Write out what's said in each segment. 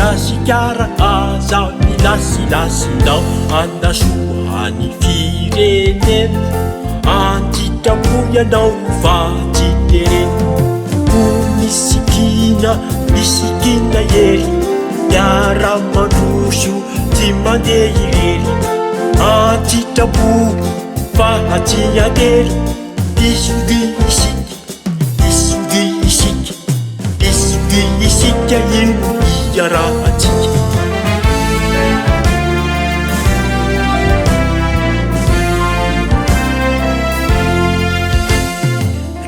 Madagasikara aza milasilasinao andasoany firenena antitrapoy anao vatsiderena ho misikina ery miara-mandroso tsy mandeha irery antitrapoy vatsiadery isika ino iarahantsika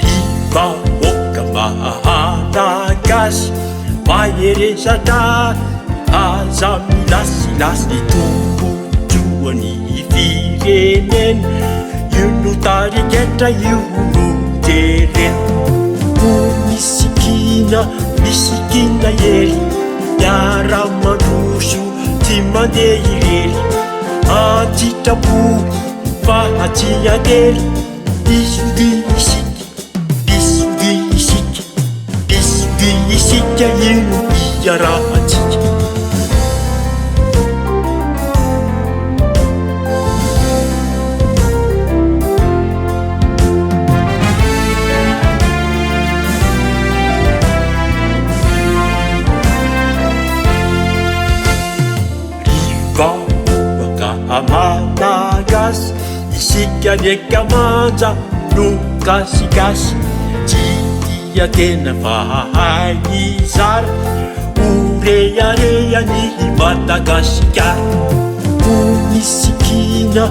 ry vahoaka Malagasy maherezatra aza milasilasy ny tombotsoany firenena io no tariketra io no jerena ho misikina ery miara-mandroso tsy mandeha irery antitrapoy vatsiadery isika ino iarahantsika Malagasy isika reka manja no gasigasy tsy dia tena fahay izara ho rehareany Madagasikara ho misikina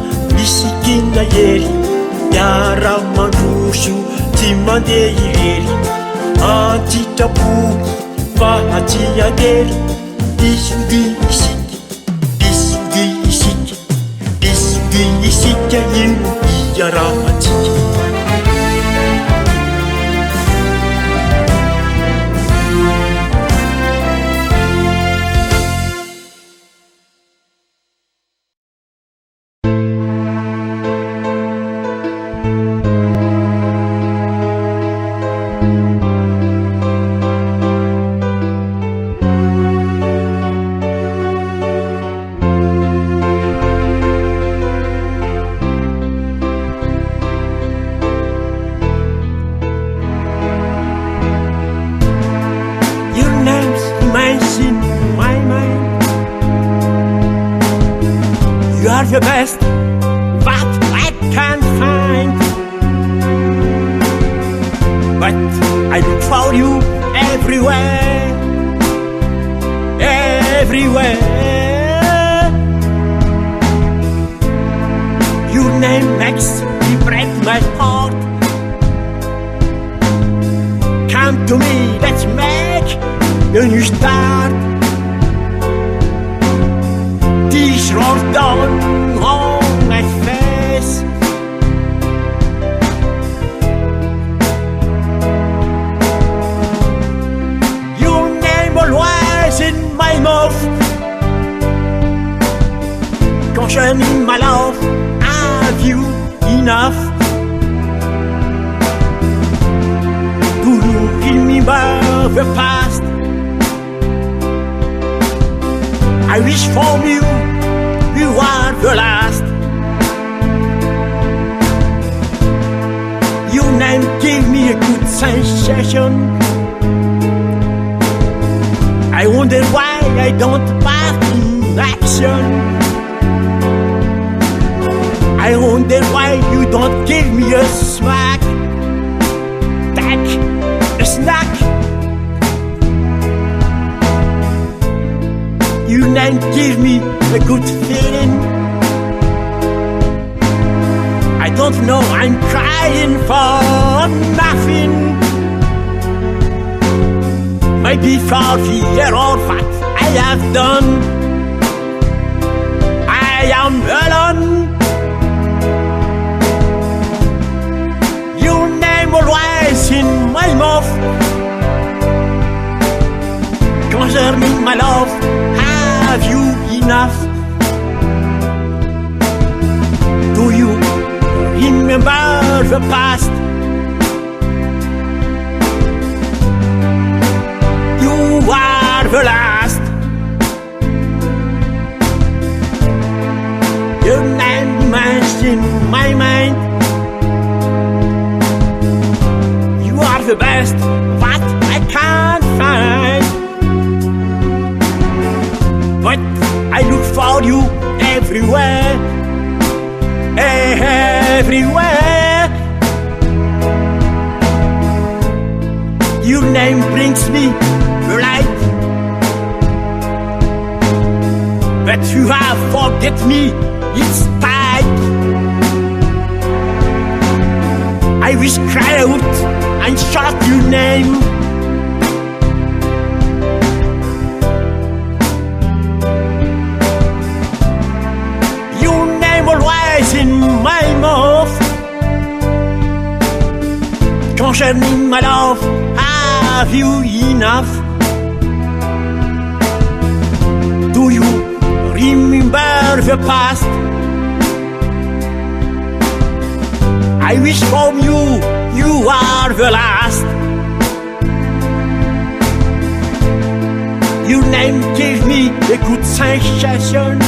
ery miara-mandroso tsy mandeha irery antitrapoy vatsiadery isika ino iarahantsika The best that I can find, but I look for you everywhere. Your name makes me break my heart. Come to me, let's make a new start. Tears roll down on my face. Your name always in my mouth. Quand je need my love, have you enough? Do you remember the past? I wish for you, you are the last. Your name gave me a good sensation. I wonder why I don't part in action. I wonder why you don't give me a smack, a snack. Your name give me a good feeling. I don't know, I'm crying for nothing. Maybe for fear or what I have done. I am alone. Your name always in my mouth. Quand je remets my love, have you enough? Do you remember the past? You are the last. in my mind. You are the best that I can find. But I look for you everywhere, everywhere. Your name brings me the light, but you have forget me, it's tight. I wish cry out and shout your name. Your name always in my mouth. Quand j'anime my love, have you enough? Do you remember the past? I wish from you, you are the last. Your name gave me a good sensation.